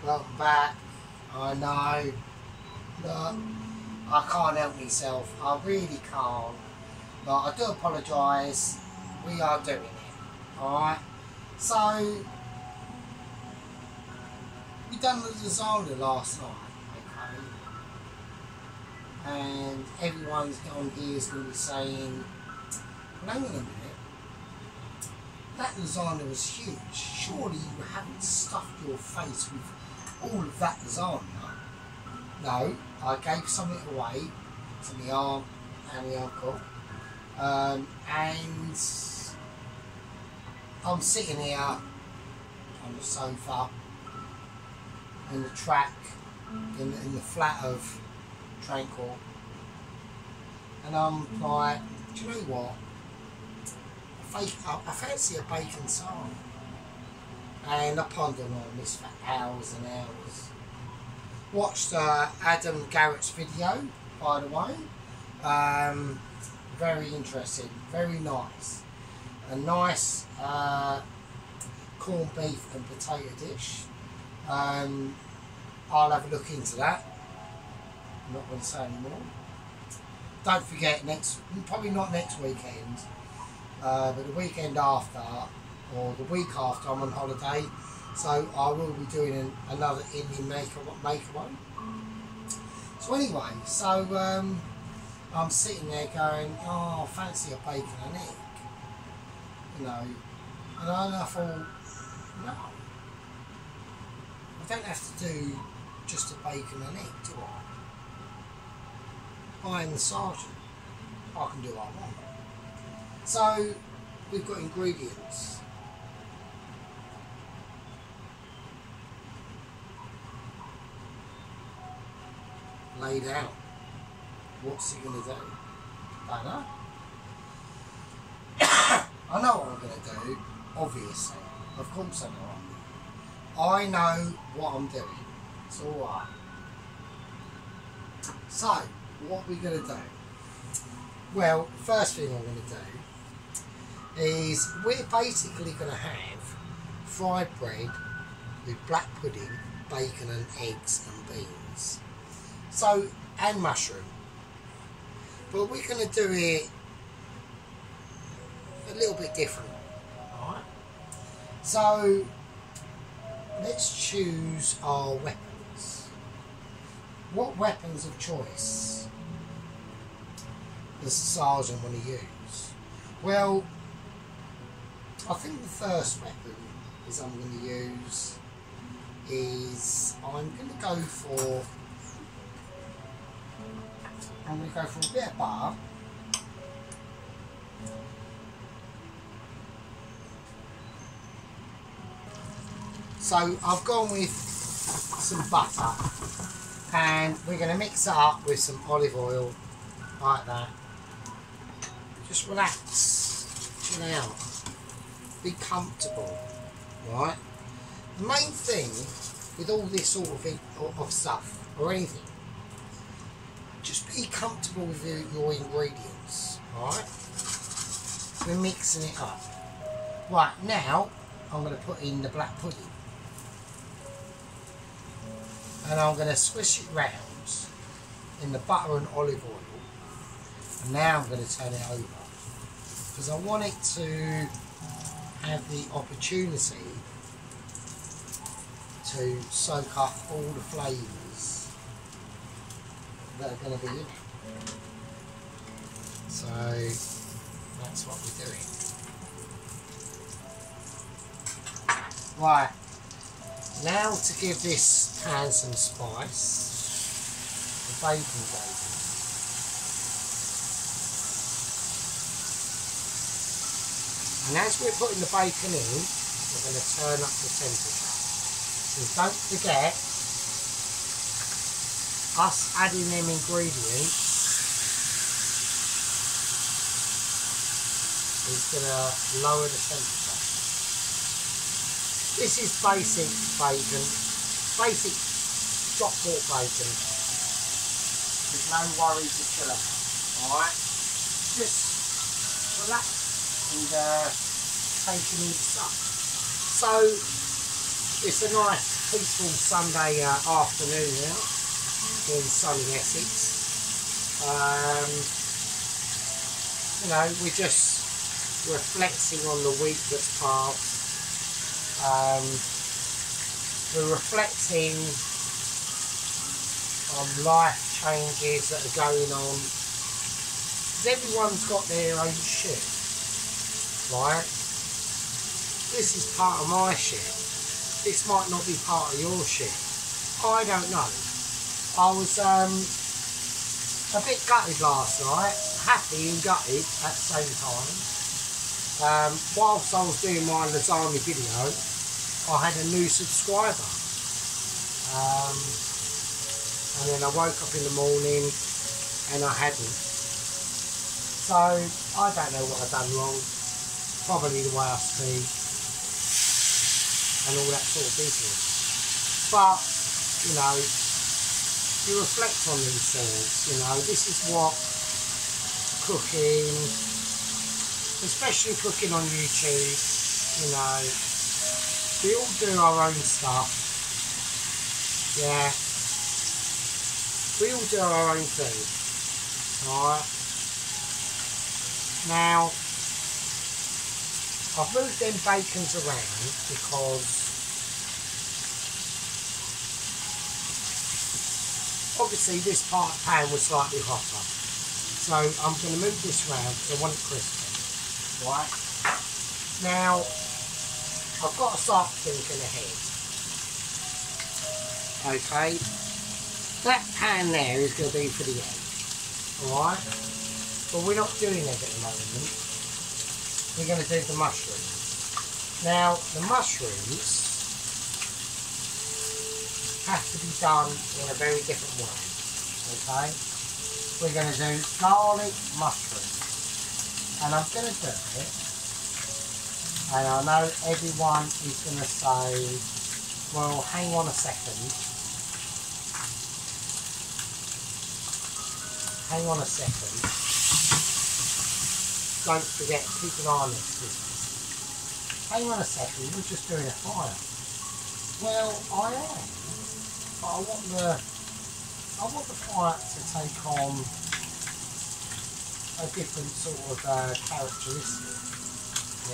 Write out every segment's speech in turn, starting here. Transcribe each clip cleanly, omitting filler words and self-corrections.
Welcome back. I know that I can't help myself. I really can't. But I do apologise. We are doing it. Alright? So, we done the lasagna last night. Okay? And everyone's on here is going to be saying, well, hang on a minute. That lasagna was huge. Surely you haven't stuffed your face with all of that lasagna. No, I gave something away to my aunt and my uncle. And I'm sitting here on the sofa in the track, in the flat of Tranquil. And I'm like, do you know what? I fancy a bacon sarnie. And I pondered on this for hours and hours. Watched Adam Garrett's video, by the way. Very interesting, very nice. A nice corned beef and potato dish. I'll have a look into that. I'm not going to say anymore. Don't forget, probably not next weekend, but the weekend after, or the week after, I'm on holiday, so I will be doing another Indian maker one. So anyway, I'm sitting there going, oh, I fancy a bacon and egg, you know, and I thought, no, I don't have to do just a bacon and egg, do I? I am the sergeant, I can do what I want. So, we've got ingredients. Laid out. What's he going to do? I know. I know what I'm going to do, obviously. Of course I know what I'm doing. I know what I'm doing. It's alright. So, what are we going to do? Well, first thing I'm going to do is we're basically going to have fried bread with black pudding, bacon and eggs and beans. So, and mushroom. But we're going to do it a little bit different. Alright? So, let's choose our weapons. What weapons of choice does the sergeant want to use? Well, I think the first weapon I'm going to use is I'm going to go for a bit of butter. So I've gone with some butter, and we're going to mix it up with some olive oil, like that. Just relax, chill out, be comfortable, right? The main thing with all this sort of stuff, or anything, just be comfortable with your ingredients, alright? We're mixing it up. Right, now I'm going to put in the black pudding. And I'm going to swish it round in the butter and olive oil. And now I'm going to turn it over. Because I want it to have the opportunity to soak up all the flavours that are going to be in it. So that's what we're doing. Right, now to give this pan some spice, the bacon goes in. And as we're putting the bacon in, we're going to turn up the temperature. So don't forget, us adding them ingredients is going to lower the temperature. This is basic bacon, basic stock pork bacon. There's no worries to chill about, alright? Just relax and take in the stuff. So it's a nice peaceful Sunday afternoon now in sunny Essex. You know, we're just reflecting on the week that's passed. We're reflecting on life changes that are going on. Because everyone's got their own shit, right? This is part of my shit. This might not be part of your shit. I don't know. I was a bit gutted last night, happy and gutted at the same time. Whilst I was doing my lasagna video, I had a new subscriber. And then I woke up in the morning and I hadn't. So I don't know what I've done wrong. Probably the way I speak and all that sort of business. But, you know, you reflect on these things, you know. This is what cooking, especially cooking on YouTube, you know, we all do our own stuff. Yeah. We all do our own thing. Alright. Now, I've moved them bacons around because obviously this part of the pan was slightly hotter. So I'm going to move this round because I want it crispy. Right? Now, I've got to start thinking ahead. Okay? That pan there is going to be for the egg. Alright? But we're not doing egg at the moment. We're going to do the mushrooms. Now, the mushrooms have to be done in a very different way. Okay? We're going to do garlic mushrooms. And I'm going to do it. And I know everyone is going to say, well, hang on a second. Hang on a second. Don't forget, keep an eye on this business. Hang on a second, you're just doing a fire. Well, I am. But I want the fire to take on a different sort of characteristic.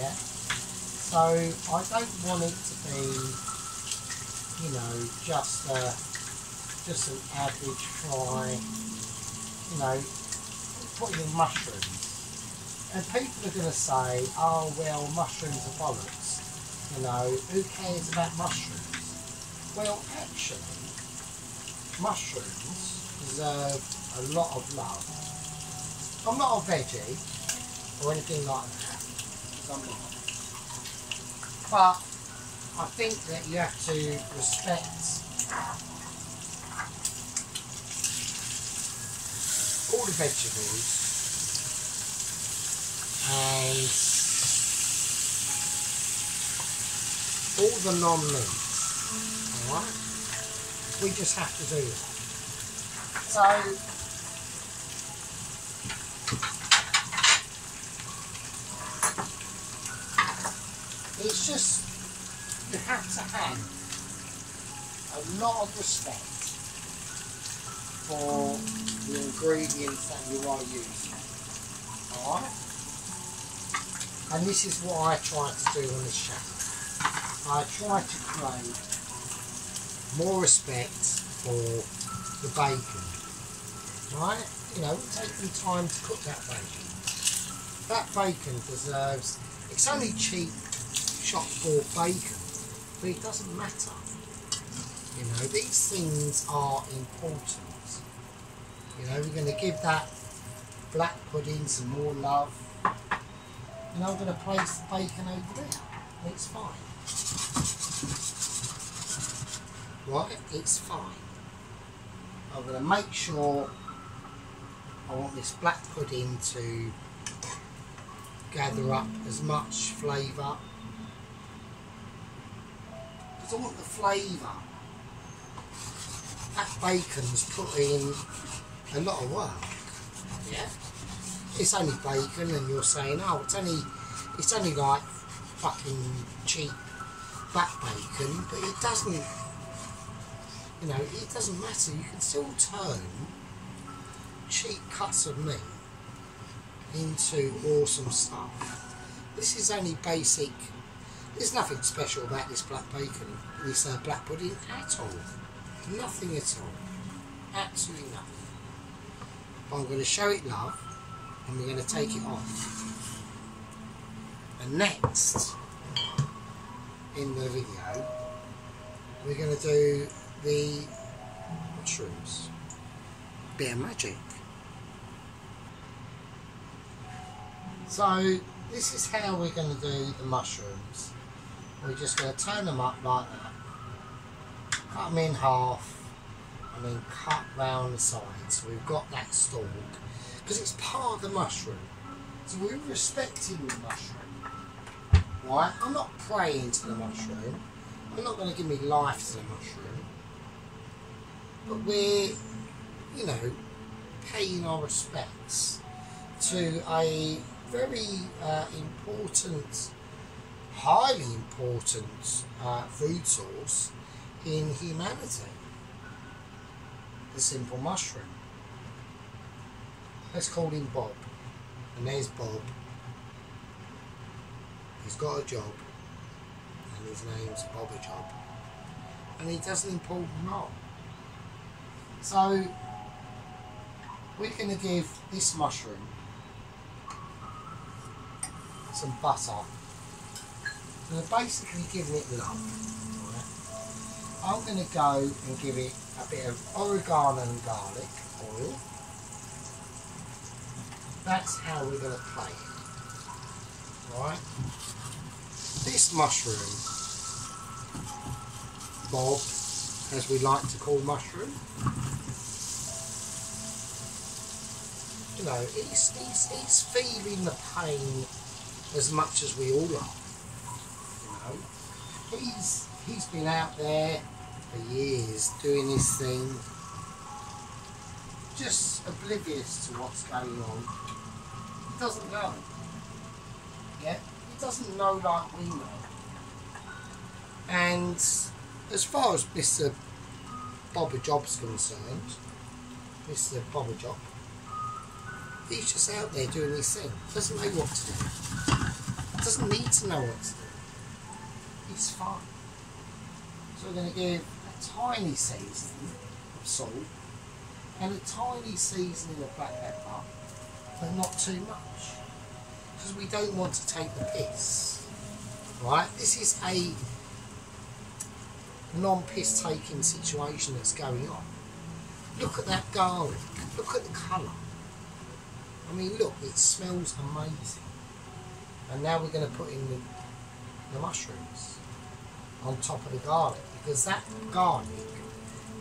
Yeah? So I don't want it to be, you know, just an average fry. You know, putting in mushrooms. And people are going to say, oh well, mushrooms are bollocks. You know, who cares about mushrooms? Well, actually, mushrooms deserve a lot of love. I'm not a veggie or anything like that, because I'm not. But I think that you have to respect all the vegetables and all the non-meats, alright? We just have to do that. So, it's just, you have to have a lot of respect for the ingredients that you are using, alright? And this is what I try to do on this channel. I try to create more respect for the bacon, right? You know, taking time to cook that bacon. That bacon deserves, it's only cheap shop bought bacon, but it doesn't matter. You know, these things are important. You know, we're going to give that black pudding some more love. And I'm going to place the bacon over there. It's fine. Right, it's fine. I'm going to make sure I want this black pudding to gather up as much flavour. Because I want the flavour. That bacon's put in a lot of work. Yeah? It's only bacon, and you're saying, oh, it's only like fucking cheap back bacon, but it doesn't You know, it doesn't matter. You can still turn cheap cuts of meat into awesome stuff. This is only basic. There's nothing special about this black bacon, this black pudding at all. Nothing at all. Absolutely nothing. But I'm going to show it love, and we're going to take it off. And next, in the video, we're going to do the mushrooms. Bit of magic. So this is how we're going to do the mushrooms. We're just going to turn them up like that, cut them in half, and then cut round the sides. So we've got that stalk, because it's part of the mushroom. So we're respecting the mushroom. Right? I'm not praying to the mushroom. I'm not going to give me life to the mushroom. But we're, you know, paying our respects to a very important, highly important food source in humanity. The simple mushroom. Let's call him Bob. And there's Bob. He's got a job. And his name's Bob a Job. And he does an important role. So we're going to give this mushroom some butter. So we're basically giving it love. Right? I'm going to go and give it a bit of oregano and garlic oil. That's how we're going to play it. Right? This mushroom, Bob, as we like to call mushroom, you know, he's feeling the pain as much as we all are. You know, he's been out there for years doing his thing, just oblivious to what's going on. He doesn't know. Yeah, he doesn't know like we know. And as far as Mr. Bob a Job's concerned, Mr. Bob a Job, he's just out there doing his thing. Doesn't know what to do. Doesn't need to know what to do. He's fine. So we're going to give a tiny seasoning of salt and a tiny seasoning of black pepper, but not too much, because we don't want to take the piss. Right? This is a non-piss taking situation that's going on. Look at that garlic. Look at the colour. I mean, look, it smells amazing. And now we're going to put in the mushrooms on top of the garlic, because that garlic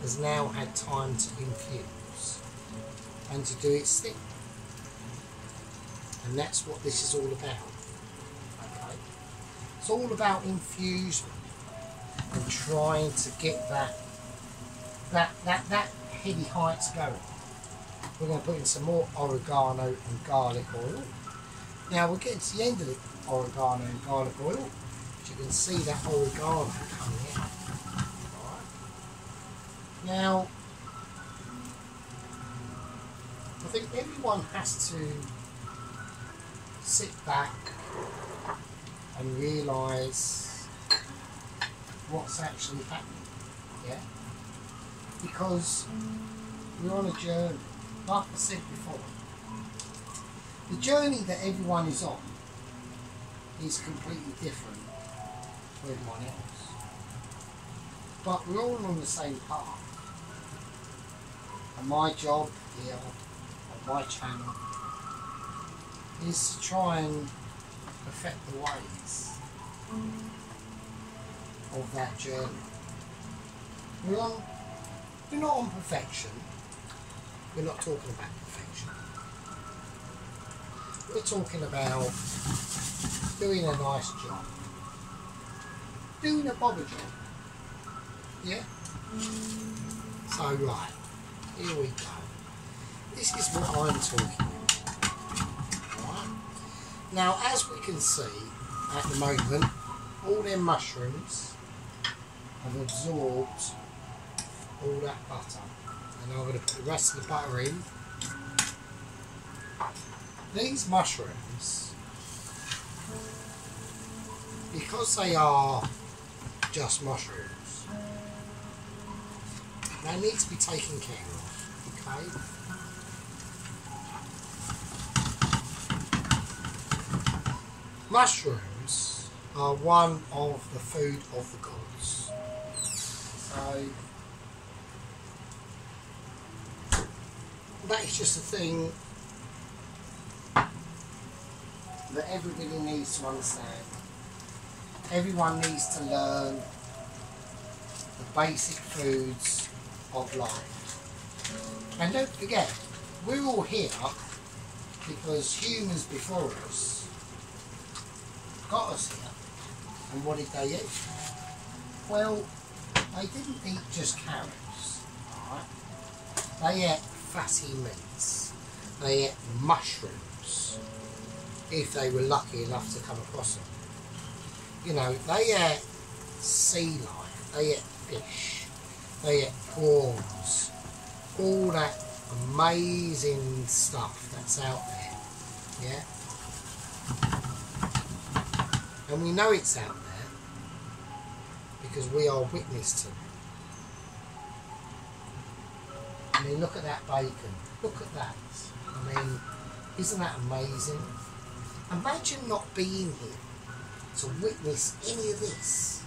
has now had time to infuse and to do its thing. And that's what this is all about. Okay? It's all about infusement and trying to get that heady heights going. We're going to put in some more oregano and garlic oil. Now we're getting to the end of the oregano and garlic oil. As you can see, that oregano coming out. Right. Now, I think everyone has to sit back and realise what's actually happening. Yeah? Because we're on a journey. Like I said before, the journey that everyone is on is completely different to everyone else. But we're all on the same path. And my job here on my channel is to try and perfect the ways of that journey. We're not on perfection. We're not talking about perfection. We're talking about doing a nice job. Doing a bobber job. Yeah? So, right. Here we go. This is what I'm talking about. Right? Now, as we can see, at the moment, all them mushrooms have absorbed all that butter. And I'm going to put the rest of the butter in. These mushrooms, because they are just mushrooms, they need to be taken care of, okay? Mushrooms are one of the food of the gods. So that is just a thing that everybody needs to understand. Everyone needs to learn the basic foods of life. And don't forget, we're all here because humans before us got us here. And what did they eat? Well, they didn't eat just carrots, alright? They ate fatty meats. They ate mushrooms, if they were lucky enough to come across them. You know, they ate sea life, they ate fish, they ate prawns, all that amazing stuff that's out there, yeah? And we know it's out there because we are witness to it. I mean, look at that bacon. Look at that. I mean, isn't that amazing? Imagine not being here to witness any of this.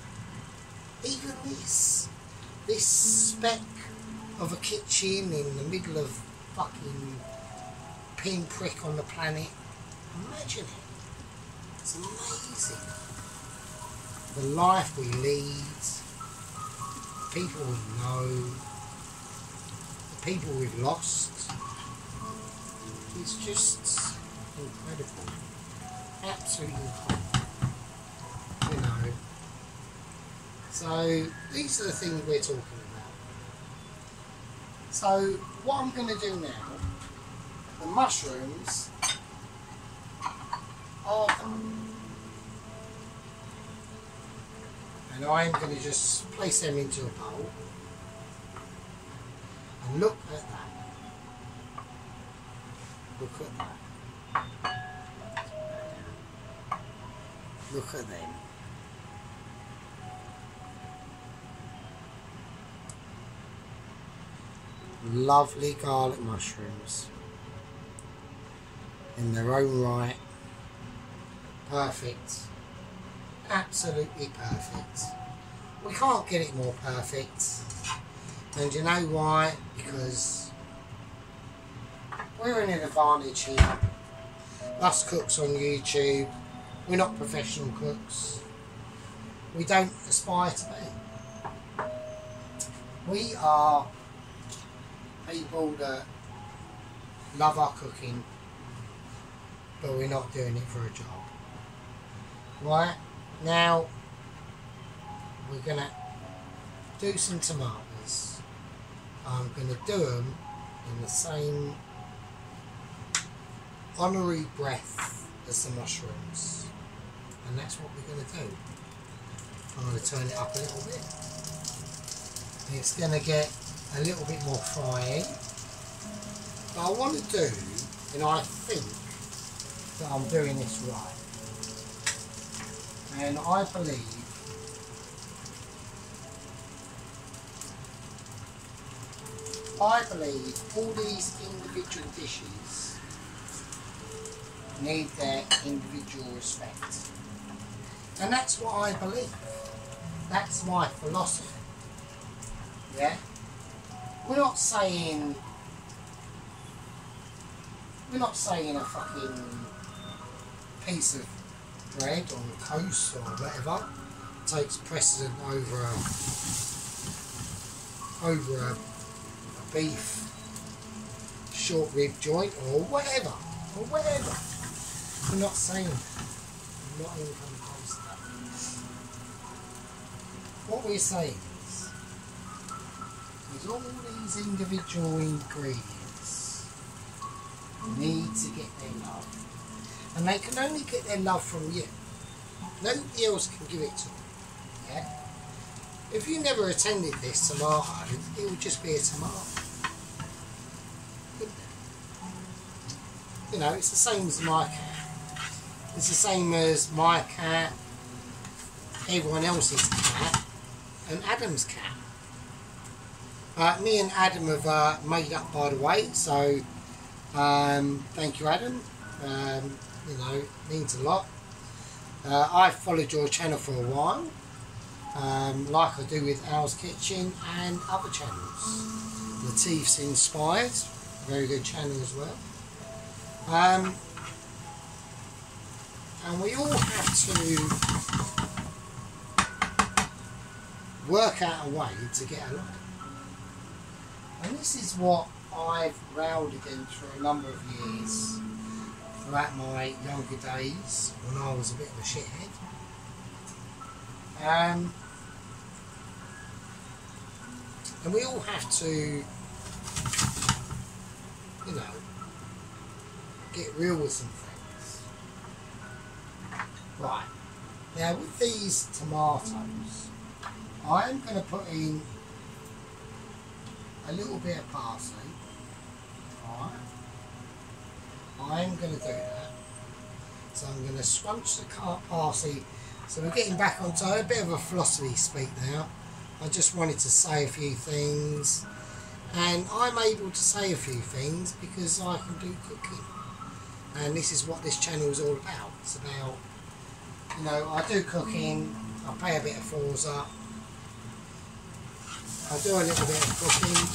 Even this. This speck of a kitchen in the middle of fucking pinprick on the planet. Imagine it. It's amazing. The life we lead, the people we know, the people we've lost. It's just incredible. Absolutely incredible. You know. So these are the things we're talking about. So what I'm going to do now, the mushrooms are done. And I'm going to just place them into a bowl. And look at that. Look at that. Look at them. Lovely garlic mushrooms. In their own right. Perfect. Absolutely perfect. We can't get it more perfect. And you know why? Because we're in an advantage here. Us cooks on YouTube, we're not professional cooks. We don't aspire to be. We are people that love our cooking, but we're not doing it for a job. Right, now we're going to do some tomatoes. I'm going to do them in the same honorary breath as the mushrooms. And that's what we're going to do. I'm going to turn it up a little bit. It's going to get a little bit more frying. But I want to do, and I think that I'm doing this right. And I believe all these individual dishes need their individual respect. And that's what I believe. That's my philosophy. Yeah? We're not saying a fucking piece of bread on toast or whatever takes precedent over a beef short rib joint or whatever. I'm not saying that. I'm not even coming close to that. What we're saying is all these individual ingredients need to get their love. And they can only get their love from you. Nobody else can give it to them. Yeah? If you never attended this tomato, it would just be a tomato. You know, it's the same as my cat. It's the same as my cat, everyone else's cat, and Adam's cat. Me and Adam have made up, by the way, so thank you, Adam. You know, it means a lot. I've followed your channel for a while, like I do with Al's Kitchen and other channels. Latif's Inspired, very good channel as well. And we all have to work out a way to get along. And this is what I've railed against for a number of years throughout my younger days when I was a bit of a shithead. And we all have to, you know, get real with some things. Right, now with these tomatoes, I am going to put in a little bit of parsley. Alright, I am going to do that. So I'm going to scrunch the parsley. So we're getting back onto a bit of a philosophy speak now. I just wanted to say a few things, and I'm able to say a few things because I can do cooking. And this is what this channel is all about. It's about, you know, I do cooking, I pay a bit of Forza, I do a little bit of cooking,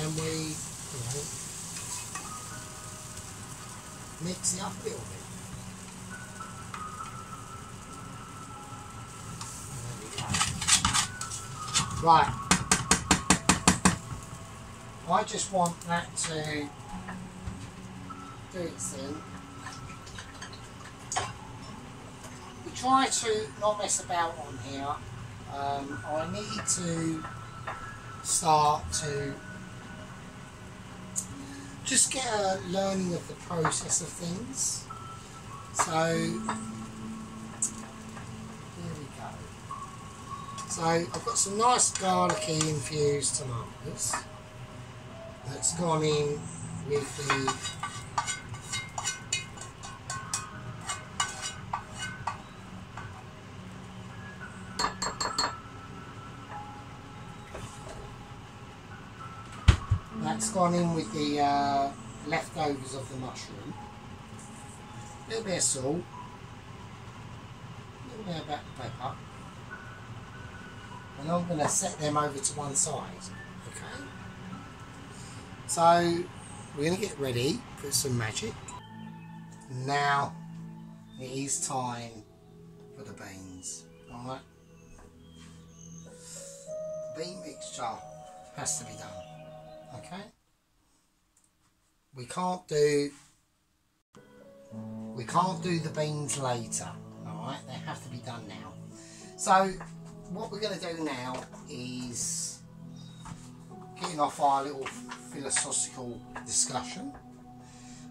and we, you know, mix it up a little bit. Right, I just want that to do its thing. We try to not mess about on here. I need to start to just get a learning of the process of things. So so I've got some nice garlicky infused tomatoes that's gone in with the leftovers of the mushroom. A little bit of salt, a little bit of black pepper. And I'm going to set them over to one side, okay? So we're going to get ready, put some magic. Now it is time for the beans, alright? Bean mixture has to be done, okay? We can't do the beans later, alright? They have to be done now. So what we're going to do now is getting off our little philosophical discussion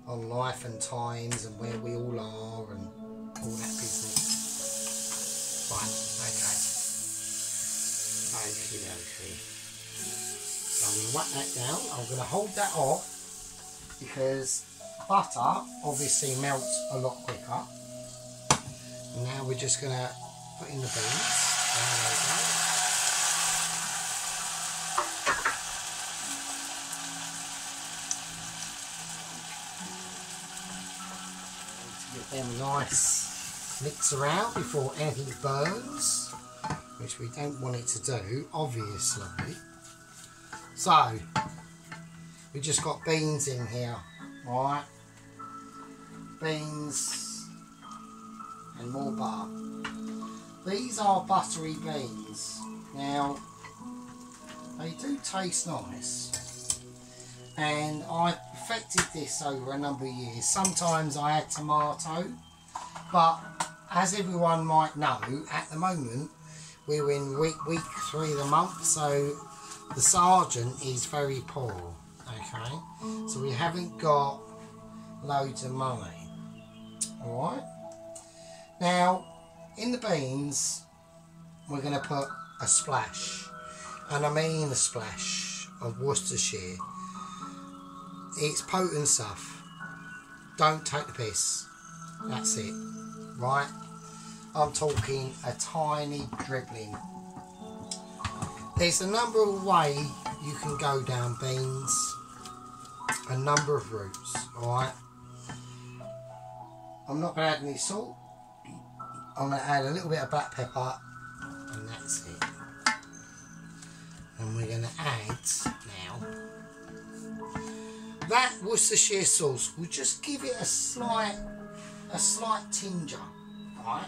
on life and times and where we all are and all that business. Right, okay. So I'm going to whack that down. I'm going to hold that off because butter obviously melts a lot quicker. And now we're just going to put in the beans. There we go. Give them a nice mix around before anything burns, which we don't want it to do, obviously. So, we just got beans in here, right? Beans and more butter. These are buttery beans. Now, they do taste nice, and I perfected this over a number of years. Sometimes I add tomato, but as everyone might know, at the moment we're in week 3 of the month, so the sergeant is very poor, okay? So we haven't got loads of money, alright? Now, in the beans, we're going to put a splash, and I mean a splash, of Worcestershire. It's potent stuff. Don't take the piss. That's it. Right? I'm talking a tiny dribbling. There's a number of ways you can go down beans. A number of routes. Alright? I'm not going to add any salt. I'm going to add a little bit of black pepper. And that's it. And we're going to add now that Worcestershire sauce will just give it a slight tinger, right?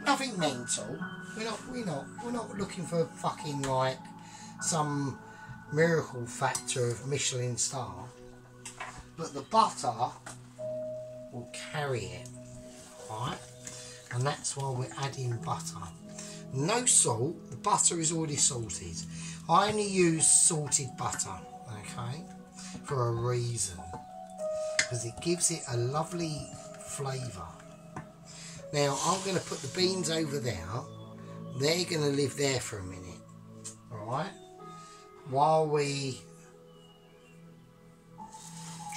Nothing mental. We're not looking for fucking like some miracle factor of Michelin star, but the butter will carry it, right? And that's why we're adding butter. No salt. The butter is already salted. I only use salted butter, okay, for a reason, because it gives it a lovely flavour. Now I'm going to put the beans over there. They're going to live there for a minute, alright, while we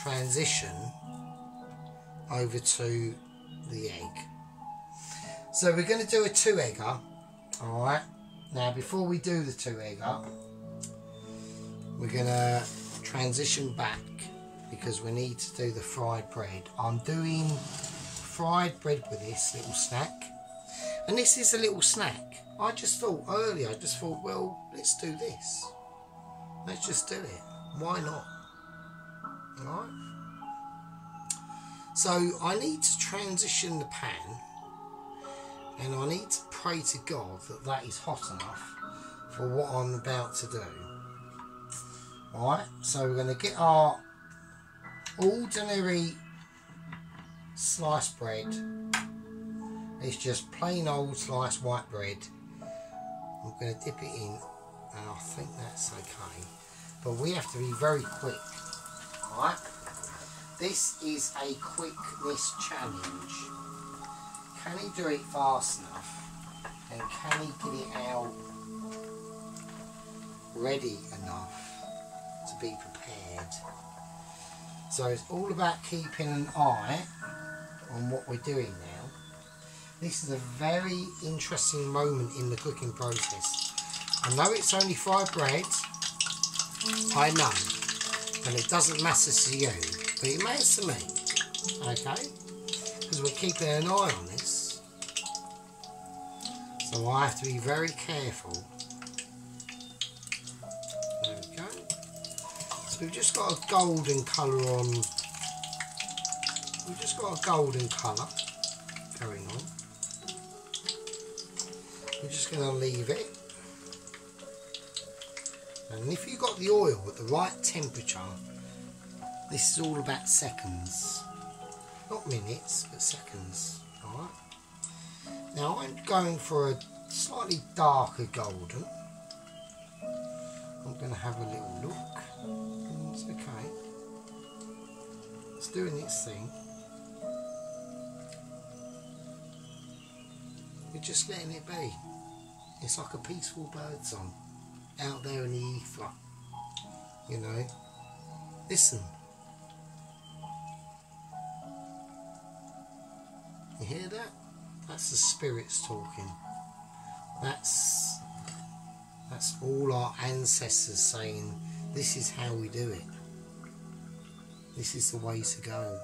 transition over to the egg. So we're going to do a 2-egger, alright. Now before we do the 2-egger, we're going to transition back because we need to do the fried bread. I'm doing fried bread with this little snack, and this is a little snack. I just thought earlier, well, let's do this. Let's just do it. Why not? Alright. So I need to transition the pan, and I need to pray to God that that is hot enough for what I'm about to do. Alright, so we're going to get our ordinary sliced bread. It's just plain old sliced white bread. I'm going to dip it in, and I think that's okay. But we have to be very quick. Alright, this is a quickness challenge. Can he do it fast enough? And can he get it out ready enough to be prepared? So it's all about keeping an eye on what we're doing now. This is a very interesting moment in the cooking process. I know it's only fried bread, I know, and it doesn't matter to you, but it matters to me, okay? Because we're keeping an eye on this. So I have to be very careful. There we go. So we've just got a golden colour on. We've just got a golden colour going on. We're just going to leave it. And if you've got the oil at the right temperature, this is all about seconds. Not minutes, but seconds. Alright. Now I'm going for a slightly darker golden. I'm going to have a little look. It's okay. It's doing its thing. We're just letting it be. It's like a peaceful bird song out there in the ether. You know. Listen. You hear that? That's the spirits talking. That's all our ancestors saying, this is how we do it. This is the way to go.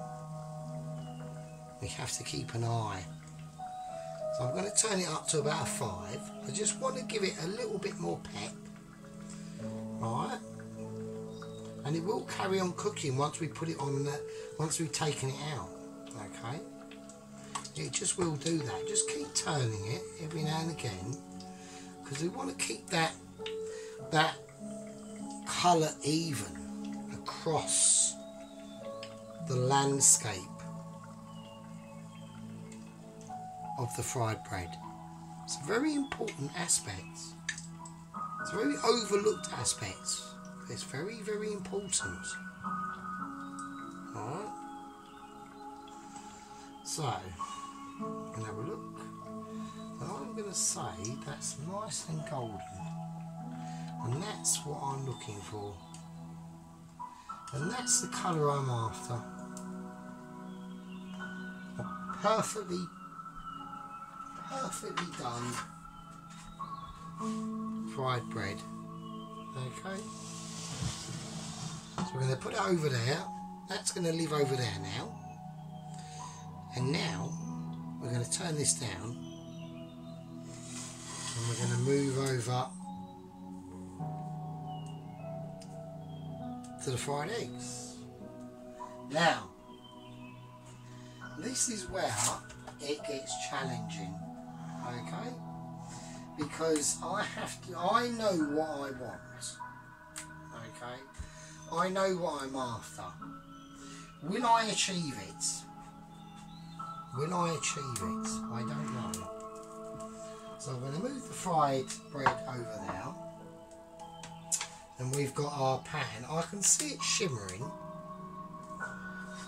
We have to keep an eye. So I'm going to turn it up to about a 5. I just want to give it a little bit more pep. Alright? And it will carry on cooking once we put it on, once we've taken it out. Okay? It just will do that. Just keep turning it every now and again, because we want to keep that colour even across the landscape of the fried bread. It's a very important aspect. It's a very overlooked aspect. It's very, very important. Alright. So, and have a look. And I'm going to say that's nice and golden. And that's what I'm looking for. And that's the colour I'm after. A perfectly done fried bread. Okay. So we're going to put it over there. That's going to live over there now. And now we're going to turn this down. And we're going to move over to the fried eggs. Now, this is where it gets challenging, okay? Because I know what I want, okay? I know what I'm after. Will I achieve it? Will I achieve it? I don't know. So I'm going to move the fried bread over there. And we've got our pan. I can see it shimmering.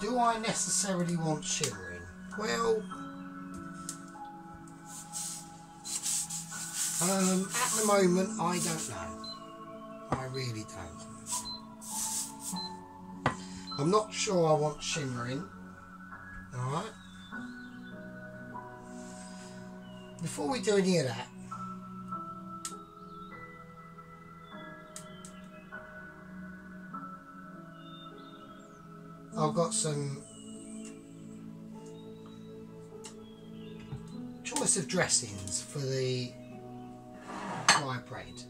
Do I necessarily want shimmering? Well, at the moment I don't know. I really don't. I'm not sure I want shimmering. Alright. Before we do any of that, I've got some choice of dressings for the fried bread.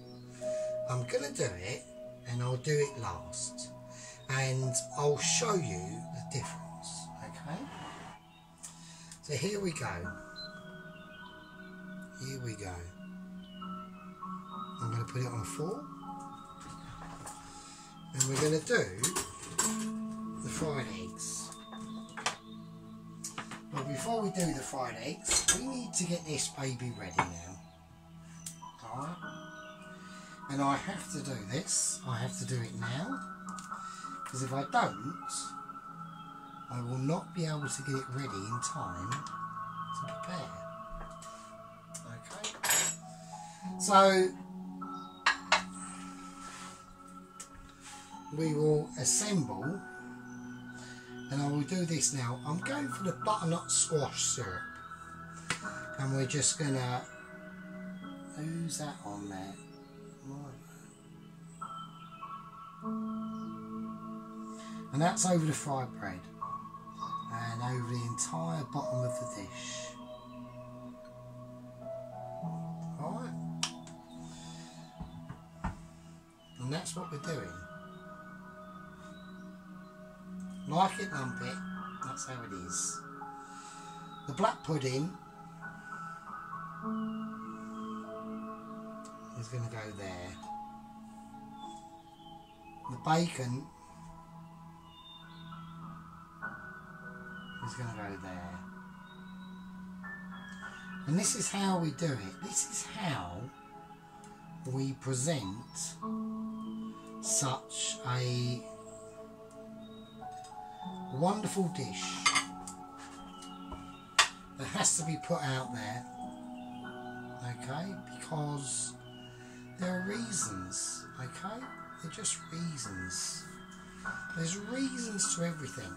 I'm going to do it, and I'll do it last, and I'll show you the difference, okay? So here we go. Here we go. I'm going to put it on 4, and we're going to do the fried eggs. But before we do the fried eggs, we need to get this baby ready now. Alright? And I have to do this. I have to do it now. Because if I don't, I will not be able to get it ready in time to prepare. Okay? So, we will assemble. And I will do this now. I'm going for the butternut squash syrup. And we're just going to ooze that on there. And that's over the fried bread. And over the entire bottom of the dish. Alright? And that's what we're doing. Like it, lump it, that's how it is. The black pudding is going to go there. The bacon is going to go there. And this is how we do it. This is how we present such a wonderful dish that has to be put out there, okay, because there are reasons, okay, they're just reasons. There's reasons to everything.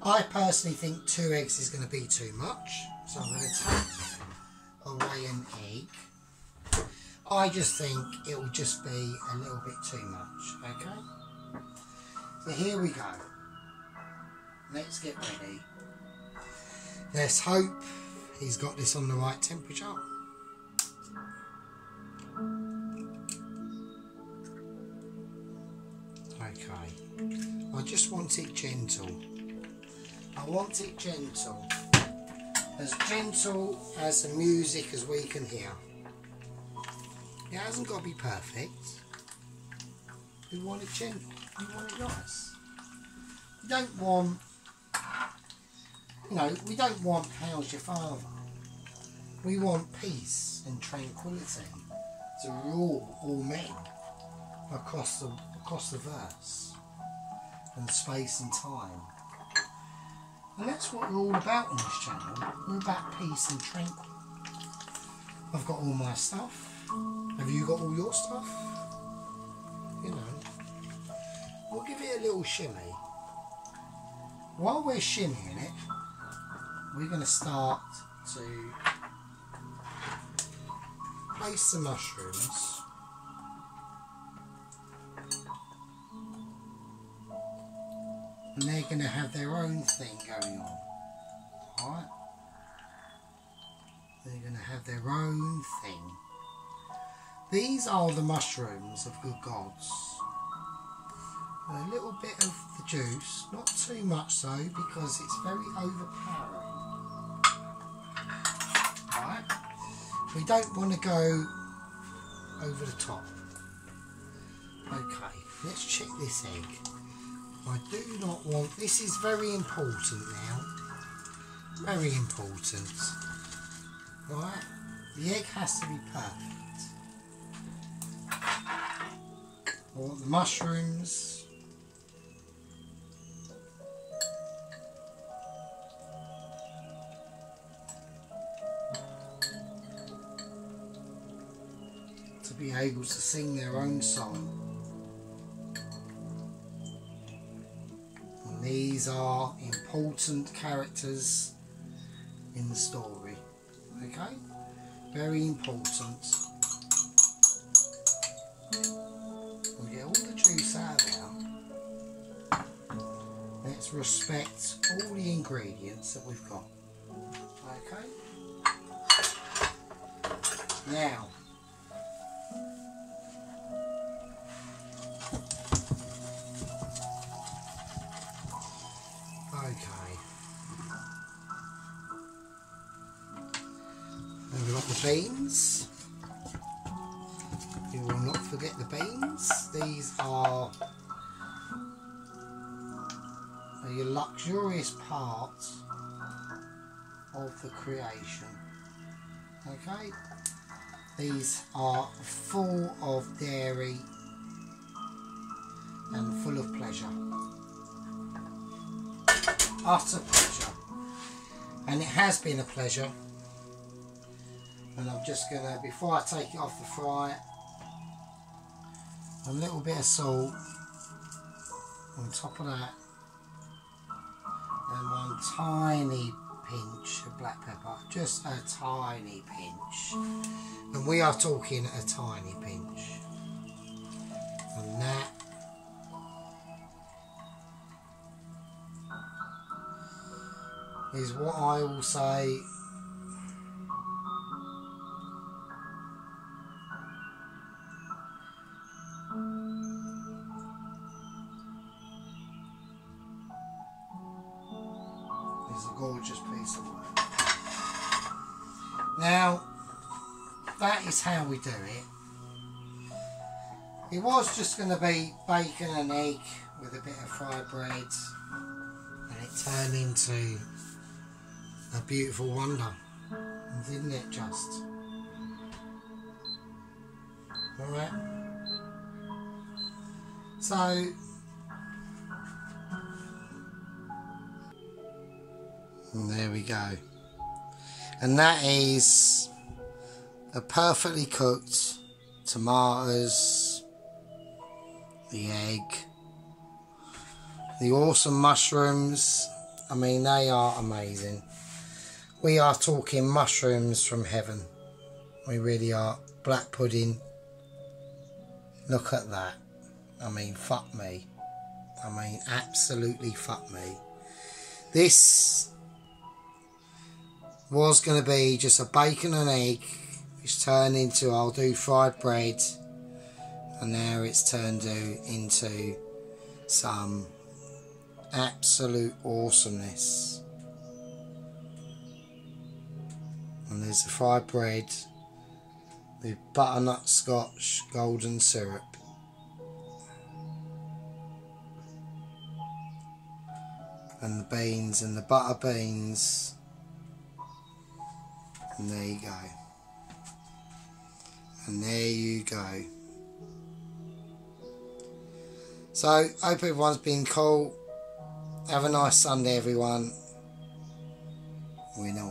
I personally think 2 eggs is going to be too much, so I'm going to take away an egg. I just think it will just be a little bit too much, okay. So here we go. Let's get ready. Let's hope he's got this on the right temperature. Okay. I just want it gentle. I want it gentle. As gentle as the music as we can hear. It hasn't got to be perfect. We want it gentle. We want it nice. We don't want... You know, we don't want how's your father. We want peace and tranquility to rule all men across the verse and space and time. And that's what we're all about on this channel. We're about peace and tranquility. I've got all my stuff. Have you got all your stuff? You know, we'll give it a little shimmy. While we're shimmying it, we're going to start to place the mushrooms and they're going to have their own thing going on. Alright? They're going to have their own thing. These are the mushrooms of good gods. A little bit of the juice, not too much so, because it's very overpowering. Right? We don't want to go over the top. Okay, let's check this egg. I do not want, this is very important now. Very important. Right? The egg has to be perfect. I want the mushrooms. To be able to sing their own song. And these are important characters in the story. Okay? Very important. We get all the juice out of there. Let's respect all the ingredients that we've got. Okay? Now, we've got the beans. You will not forget the beans. These are a luxurious part of the creation. Okay? These are full of dairy and full of pleasure. Utter pleasure. And it has been a pleasure. And I'm just going to, before I take it off the fry, a little bit of salt on top of that, and one tiny pinch of black pepper, just a tiny pinch, and we are talking a tiny pinch, and that is what I will say is a gorgeous piece of work. Now, that is how we do it. It was just going to be bacon and egg with a bit of fried bread, and it turned into a beautiful wonder, didn't it just? Alright, so and there we go, and that is a perfectly cooked tomatoes, the egg, the awesome mushrooms. I mean, they are amazing. We are talking mushrooms from heaven. We really are. Black pudding. Look at that. I mean, fuck me. I mean, absolutely fuck me. This was going to be just a bacon and egg, which turned into, I'll do fried bread, and now it's turned into some absolute awesomeness. And there's the fried bread with butterscotch golden syrup. And the beans and the butter beans. And there you go. And there you go. So, hope everyone's been cool. Have a nice Sunday, everyone. We know